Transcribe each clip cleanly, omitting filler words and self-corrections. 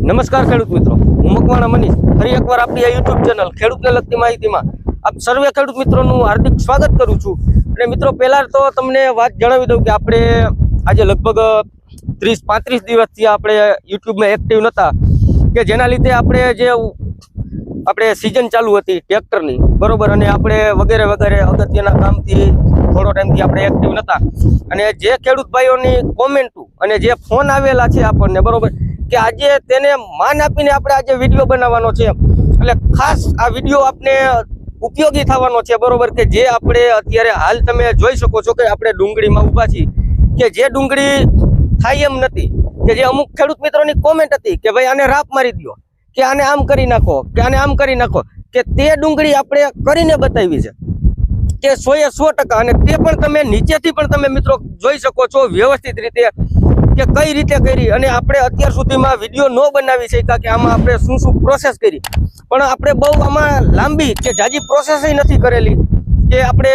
નમસ્કાર ખેડૂત મિત્રો, હું મકવાણા મનીષ ફરી એકવાર આપણી આ યુટ્યુબ ચેનલ ખેડૂતને લગતી માહિતીમાં આપ સર્વે ખેડૂત મિત્રોનું હાર્દિક સ્વાગત કરું છું। અને મિત્રો પહેલા તો તમને વાત જણાવી દઉં કે આપણે આજે લગભગ 30-35 દિવસથી આપણે યુટ્યુબમાં એક્ટિવ નહોતા, કે જેના લીધે આપણે સિઝન ચાલુ હતી ટ્રેક્ટરની, બરોબર, અને આપણે વગેરે અગત્યના કામથી થોડો ટાઈમથી આપણે એક્ટિવ નહોતા। અને જે ખેડૂત ભાઈઓની કોમેન્ટો અને જે ફોન આવેલા છે આપણને, બરોબર, કે આજે તેને માન આપીને આપણે આજે વિડીયો બનાવવાનો છે, એટલે ખાસ આ વિડીયો આપને ઉપયોગી થવાનો છે, બરોબર, કે જે આપણે અત્યારે હાલ તમે જોઈ શકો છો કે આપણે ડુંગળીમાં ઊભા છીએ, કે જે ડુંગળી થાય એમ નથી, કે જે અમુક ખેડૂત મિત્રોની કોમેન્ટ હતી કે ભાઈ આને રાપ મારી દો, કે આને આમ કરી નાખો, કે આને આમ કરી નાખો, કે તે ડુંગળી આપણે કરીને બતાવી છે કે 100% અને તે પણ તમે નીચેથી પણ તમે મિત્રો જોઈ શકો છો વ્યવસ્થિત રીતે કે કઈ રીતે કરી। અને આપણે અત્યાર સુધીમાં વિડીયો ન બનાવી શક્યા કે આમાં આપણે શું પ્રોસેસ કરી, પણ આપણે બહુ આમાં લાંબી કે જાજી પ્રોસેસ નથી કરેલી, કે આપણે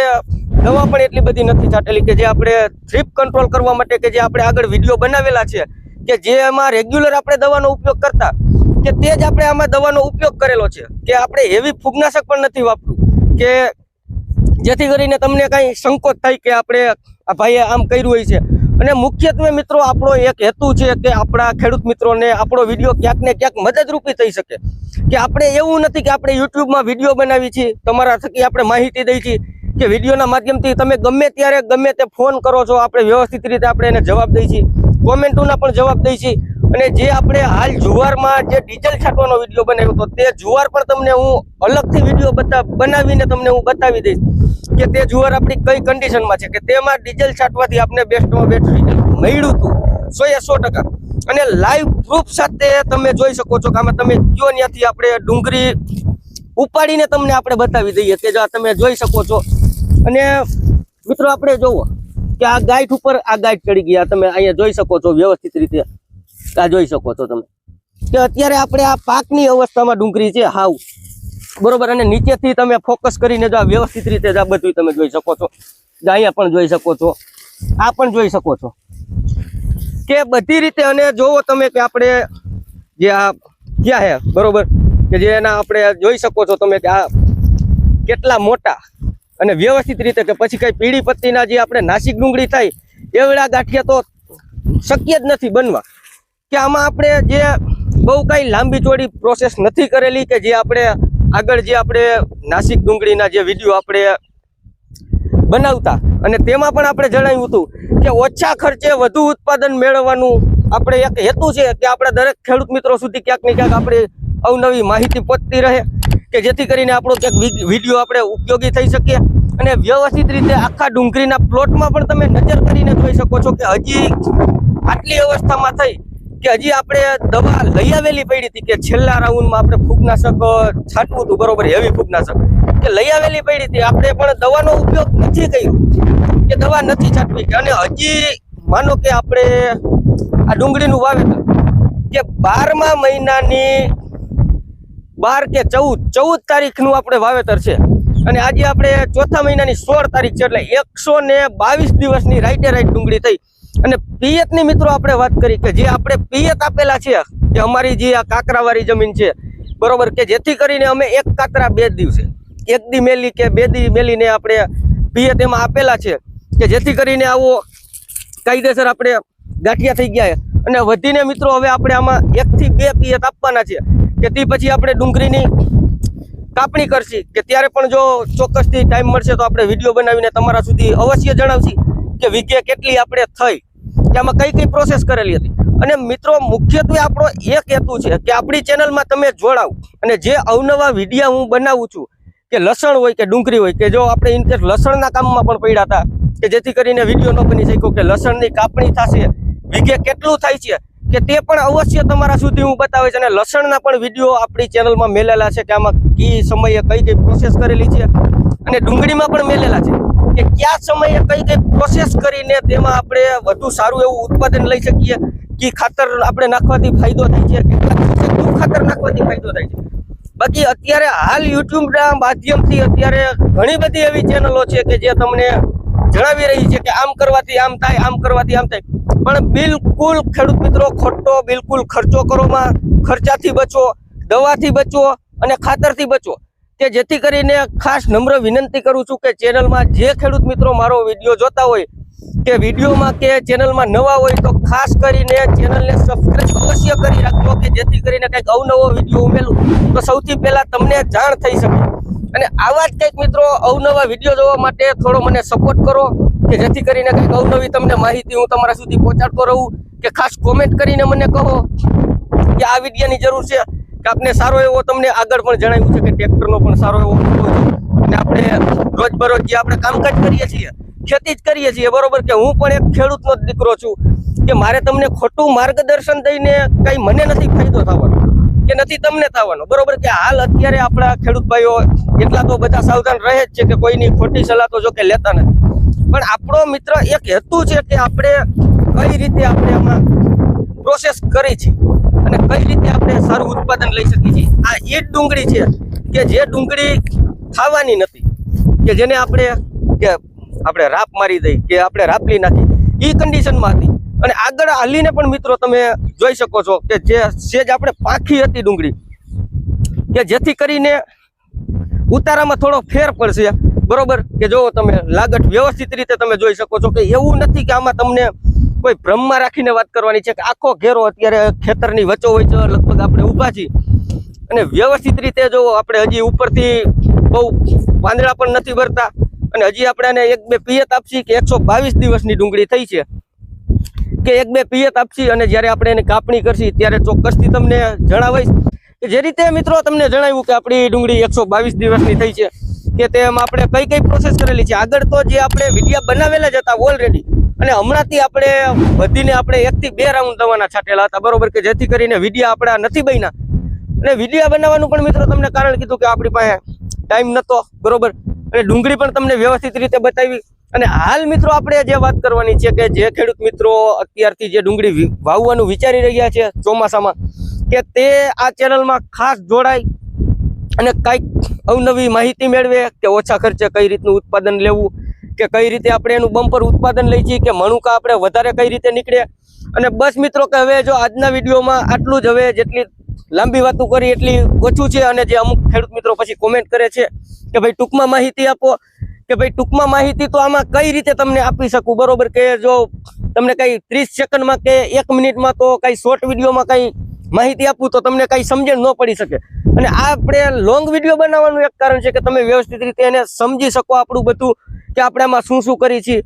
દવા પણ એટલી બધી નથી છાંટેલી, કે જે આપણે થ્રીપ કંટ્રોલ કરવા માટે કે જે આપણે આગળ વિડીયો બનાવેલા છે, કે જે એમાં રેગ્યુલર આપણે દવાનો ઉપયોગ કરતા, કે તે જ આપણે આમાં દવાનો ઉપયોગ કરેલો છે, કે આપણે હેવી ફૂગનાશક પણ નથી વાપર્યું, કે જેથી કરીને તમને કાંઈ સંકોચ થાય કે આપણે આ ભાઈએ આમ કર્યું હોય છે। અને મુખ્યત્વે મિત્રો આપણો એક હેતુ છે કે આપણા ખેડૂત મિત્રોને આપણો વિડીયો ક્યાંક ને ક્યાંક મદદરૂપી થઈ શકે, કે આપણે એવું નથી કે આપણે યુટ્યુબમાં વિડીયો બનાવી છીએ, તમારા થકી આપણે માહિતી દઈ છીએ, કે વિડીયોના માધ્યમથી તમે ગમે ત્યારે ગમે તે ફોન કરો છો, આપણે વ્યવસ્થિત રીતે આપણે એને જવાબ દઈ છીએ, કોમેન્ટોના પણ જવાબ દઈ છીએ। અને જે આપણે હાલ જુવારમાં જે ડીઝલ છાંટવાનો વિડીયો બનાવ્યો હતો, તે જુવાર પણ તમને હું અલગથી વિડીયો બનાવીને તમને હું બતાવી દઈશ કે તે જુવાર આપણી કઈ કન્ડિશનમાં છે, કે તેમાં ડીઝલ છાંટવાથી આપણે બેસ્ટમાં બેસ્ટ રિઝલ્ટ મળ્યું હતું 100%। અને લાઈવ પ્રૂફ સાથે તમે જોઈ શકો છો કે આમાં તમે કયો ત્યાંથી આપણે ડુંગળી ઉપાડીને તમને આપણે બતાવી દઈએ, કે જો તમે જોઈ શકો છો। અને મિત્રો આપણે જોવો કે આ ગાંઠ ઉપર આ ગાંઠ ચડી ગયા, તમે અહીંયા જોઈ શકો છો વ્યવસ્થિત રીતે, આ જોઈ શકો છો તમે કે અત્યારે આપણે આ પાકની અવસ્થામાં ડુંગળી છે હાવ, બરોબર। અને નીચેથી તમે ફોકસ કરીને જો વ્યવસ્થિત રીતે જ આ બધું તમે જોઈ શકો છો, અહીંયા પણ જોઈ શકો છો, આ પણ જોઈ શકો છો, કે બધી રીતે। અને જોવો તમે કે આપણે જે આ ક્યાં હે, બરોબર, કે જે એના આપણે જોઈ શકો છો તમે કે આ કેટલા મોટા અને વ્યવસ્થિત રીતે, કે પછી કઈ પીળી પત્તીના જે આપણે નાસિક ડુંગળી થાય એવડા ગાંઠિયા તો શક્ય જ નથી બનવા, કે આમાં આપણે જે બહુ કઈ લાંબી ચોડી પ્રોસેસ નથી કરેલી, કે જે આપણે આગળ જે આપણે નાસિક ડુંગળીના જે વિડીયો આપણે બનાવતા, અને તેમાં પણ આપણે જણાવ્યું હતું કે ઓછા ખર્ચે વધુ ઉત્પાદન મેળવવાનું આપણે એક હેતુ છે, કે આપણે દરેક ખેડૂત મિત્રો સુધી ક્યાંક ને ક્યાંક આપણે અવનવી માહિતી પહોંચતી રહે, કે જેથી કરીને આપણો ક્યાંક વિડીયો આપણે ઉપયોગી થઈ શકીએ। અને વ્યવસ્થિત રીતે આખા ડુંગળીના પ્લોટમાં પણ તમે નજર કરીને જોઈ શકો છો કે હજી આટલી અવસ્થામાં થઈ કે હજી આપણે દવા લઈ આવેલી પડી હતી, કે છેલ્લા રાઉન્ડમાં આપણે ફૂગનાશક છાંટવું હતું, બરોબર, હેવી ફૂગનાશક કે લઈ આવેલી પડી હતી, આપણે પણ દવાનો ઉપયોગ નથી કર્યો, કે દવા નથી છાંટવી। અને હજી માનો કે આપણે આ ડુંગળીનું વાવેતર કે 12મા મહિનાની 12 કે 14 તારીખનું આપણે વાવેતર છે, અને આજે આપણે ચોથા મહિનાની 16 તારીખ છે, એટલે 122 દિવસની રાઈટે રાઈટ ડુંગળી થઈ। અને પિયતની મિત્રો આપણે વાત કરી કે જે આપણે પિયત આપેલા છે, કે અમારી જે આ કાકરાવાળી જમીન છે, બરોબર, કે જેથી કરીને અમે એક કાતરા 2 દિવસે, એક દી મેલી કે 2 દી મેલીને આપણે પિયત એમાં આપેલા છે, કે જેથી કરીને આવો કાયદેસર આપણે ગાંઠિયા થઈ ગયા। અને વધીને મિત્રો હવે આપણે આમાં 1 થી 2 પિયત આપવાના છે, કે તે પછી આપણે ડુંગળીની કાપણી કરશી, કે ત્યારે પણ જો ચોક્કસથી ટાઈમ મળશે તો આપણે વિડીયો બનાવીને તમારા સુધી અવશ્ય જણાવશી કે વીઘે કેટલી આપણે થઈ, કે આમાં કઈ પ્રોસેસ કરેલી હતી। અને મિત્રો મુખ્યત્વે આપણો એક હેતુ છે કે આપણી ચેનલમાં તમે જોડાવ, અને જે અવનવા વિડીયો હું બનાવું છું, કે લસણ હોય કે ડુંગળી હોય, કે જો આપણે ઇનકેસ લસણના કામમાં પણ પડ્યા હતા, કે જેથી કરીને વિડીયો ન બની શક્યો, કે લસણની કાપણી થશે, વીઘે કેટલું થાય છે, કે તે પણ અવશ્ય તમારા સુધી હું બતાવીશ। અને લસણના પણ વિડીયો આપણી ચેનલમાં મેલેલા છે, કે આમાં કઈ સમયે કઈ પ્રોસેસ કરેલી છે, અને ડુંગળીમાં પણ મેલેલા છે કે કયા સમયે કઈ પ્રોસેસ કરીને તેમાં આપણે વધુ સારું એવું ઉત્પાદન લઈ શકીએ, કે ખાતર આપણે નાખવાથી ફાયદો થાય છે, કે ખાતર નાખવાથી ફાયદો થાય છે। બાકી અત્યારે હાલ યુટ્યુબના માધ્યમથી અત્યારે ઘણી બધી એવી ચેનલો છે કે જે તમને જણાવી રહી છે કે આમ કરવાથી આમ થાય, આમ કરવાથી આમ થાય, પણ બિલકુલ ખેડૂત મિત્રો ખોટો બિલકુલ ખર્ચો કરોમાં, ખર્ચાથી બચો, દવાથી બચો અને ખાતરથી બચો, કે જેથી કરીને ખાસ નમ્ર વિનંતી કરું છું કે ચેનલમાં જે ખેડૂત મિત્રો મારો વિડીયો જોતા હોય કે વિડીયોમાં કે ચેનલમાં નવા હોય તો ખાસ કરીને ચેનલને સબસ્ક્રાઇબ અવશ્ય કરી રાખજો કે જેથી કરીને કંઈક અવનવો વિડીયો ઉમેરું તો સૌથી પહેલા તમને જાણ થઈ શકે। અને આવા જ કંઈક મિત્રો અવનવા વિડીયો જોવા માટે થોડો મને સપોર્ટ કરો કે જેથી કરીને કંઈક અવનવી તમને માહિતી હું તમારા સુધી પહોંચાડતો રહું, કે ખાસ કોમેન્ટ કરીને મને કહો કે આ વિડીયોની જરૂર છે, કે આપને સારો એવો તમને આગળ પણ જણાવ્યું છે કે ટ્રેક્ટરનો પણ સારો એવો અનુભવ છે અને આપણે રોજબરોજ જે આપણે કામકાજ કરીએ છીએ, ખેતી જ કરીએ છીએ, બરોબર, કે હું પણ એક ખેડૂતનો જ દીકરો છું, કે મારે તમને ખોટું માર્ગદર્શન દઈને કઈ મને નથી ફાયદો થવાનો કે નથી તમને થવાનો, બરોબર, કે હાલ અત્યારે આપણા ખેડૂત ભાઈઓ એટલા તો બધા સાવધાન રહે જ છે કે કોઈની ખોટી સલાહ તો જો કે લેતા નથી, પણ આપણો મિત્ર એક હેતુ છે કે આપણે કઈ રીતે આપણે આમાં પ્રોસેસ કરી છે અને કઈ રીતે આપણે સારું ઉત્પાદન લઈ શકીએ છીએ। આ એ જ ડુંગળી છે કે જે ડુંગળી ખાવાની નથી, કે જેને આપણે રાપ મારી દઈ કે આપણે રાપલી નાખી, એ કન્ડિશનમાં હતી અને આગળ હાલીને પણ મિત્રો તમે જોઈ શકો છો કે જે સેજ આપણે પાખી હતી ડુંગળી, કે જેથી કરીને ઉતારામાં થોડો ફેર પડશે, બરોબર, કે જો તમે લાગત વ્યવસ્થિત રીતે તમે જોઈ શકો છો કે એવું નથી કે આમાં તમને કોઈ ભ્રમમાં રાખીને વાત કરવાની છે કે આખો ઘેરો અત્યારે ખેતરની વચ્ચો હોય છે, લગભગ આપણે ઊભા છીએ અને વ્યવસ્થિત રીતે જો આપણે હજી ઉપરથી બહુ પાંદડા પણ નથી ભરતા અને હજી આપણે એને 1-2 પિયત આપશી કે 122 દિવસની ડુંગળી થઈ છે કે 1-2 પિયત આપશી અને જ્યારે આપણે એની કાપણી કરશી ત્યારે ચોક્કસથી તમને જણાવીશ કે જે રીતે મિત્રો તમને જણાવ્યું કે આપણી ડુંગળી 122 દિવસની થઈ છે કે તેમાં આપણે કઈ કઈ પ્રોસેસ કરેલી છે। આગળ તો જે આપણે વિડીયા બનાવેલા જ હતા ઓલરેડી અને હમણાંથી આપણે વધીને આપણે 1 થી 2 રાઉન્ડ દવાના છાંટેલા હતા, બરોબર, કે જેથી કરીને વિડીયા આપણા નથી બન્યા અને વિડીયા બનાવવાનું પણ મિત્રો તમને કારણ કીધું કે આપણી પાસે ટાઈમ નહોતો, બરોબર, અને ડુંગળી પણ તમને વ્યવસ્થિત રીતે બતાવી। અને હાલ મિત્રો આપણે જે વાત કરવાની છે કે જે ખેડૂત મિત્રો અત્યારથી જે ડુંગળી વાવવાનું વિચારી રહ્યા છે ચોમાસામાં, કે તે આ ચેનલમાં ખાસ જોડાય અને કંઈક અવનવી માહિતી મેળવે કે ઓછા ખર્ચે કઈ રીતનું ઉત્પાદન લેવું, કે કઈ રીતે આપણે એનું બમ્પર ઉત્પાદન લઈ છીએ, કે મણુકા આપણે વધારે કઈ રીતે નીકળે। અને બસ મિત્રો કે હવે જો આજના વિડીયોમાં આટલું જ, હવે જેટલી લાંબી વાતો કરી એટલી ઓછું છે અને જે અમુક ખેડૂત મિત્રો પછી કોમેન્ટ કરે છે કે ભાઈ ટૂંકમાં માહિતી આપો, કે ભાઈ ટૂંકમાં માહિતી તો આમાં કઈ રીતે તમને આપી શકું, બરોબર, કે જો તમને કઈ 30 સેકન્ડમાં કે 1 મિનિટમાં તો કઈ શોર્ટ વિડીયોમાં કઈ માહિતી આપું તો તમને કઈ સમજણ ન પડી શકે અને આ આપણે લોંગ વિડીયો બનાવવાનું એક કારણ છે કે તમે વ્યવસ્થિત રીતે એને સમજી શકો આપણું બધું કે આપણે આમાં શું શું કરી છીએ।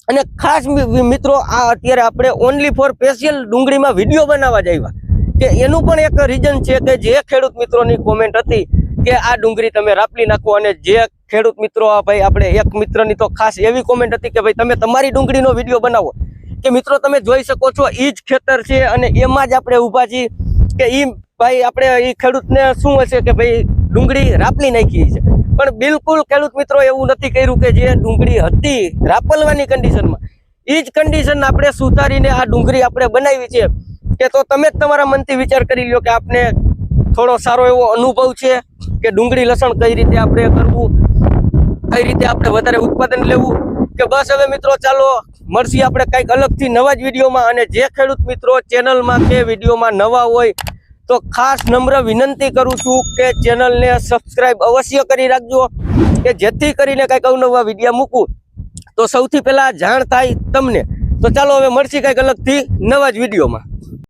અને ખાસ મિત્રો આ અત્યારે આપણે ઓનલી ફોર સ્પેશિયલ ડુંગળીમાં વિડીયો બનાવવા જ આવ્યા, કે એનું પણ એક રીઝન છે કે જે ખેડૂત મિત્રોની કોમેન્ટ હતી કે આ ડુંગળી તમે રાપલી નાખો, અને જે ખેડૂત મિત્રો ભાઈ આપણે એક મિત્રની તો ખાસ એવી કોમેન્ટ હતી કે ભાઈ તમે તમારી ડુંગળીનો વિડીયો બનાવો, કે મિત્રો તમે જોઈ શકો છો એ જ ખેતર છે અને એમાં જ આપણે ઊભા છીએ કે એ ભાઈ આપણે એ ખેડૂતને શું હશે કે ભાઈ ડુંગળી રાપલી નાખી છે, પણ બિલકુલ ખેડૂત મિત્રો એવું નથી કર્યું કે જે ડુંગળી હતી રાપલવાની કન્ડિશનમાં એ જ કન્ડિશન આપણે સુધારીને આ ડુંગળી આપણે બનાવી છે, કે તો તમે જ તમારા મનથી વિચાર કરી લ્યો કે આપને થોડો સારો એવો અનુભવ છે કે ડુંગળી લસણ કઈ રીતે આપણે કરવું, કઈ રીતે આપણે વધારે ઉત્પાદન લેવું। કે બસ હવે મિત્રો ચાલો મળશી આપણે કંઈક અલગથી નવા જ વિડીયોમાં। અને જે ખેડૂત મિત્રો ચેનલમાં કે વિડીયોમાં નવા હોય તો ખાસ નમ્ર વિનંતી કરું છું કે ચેનલને સબસ્ક્રાઇબ અવશ્ય કરી રાખજો કે જેથી કરીને કંઈક અવનવા વિડીયો મૂકું તો સૌથી પહેલા જાણ થાય તમને। તો ચાલો હવે મળશી કંઈક અલગથી નવા જ વિડીયોમાં।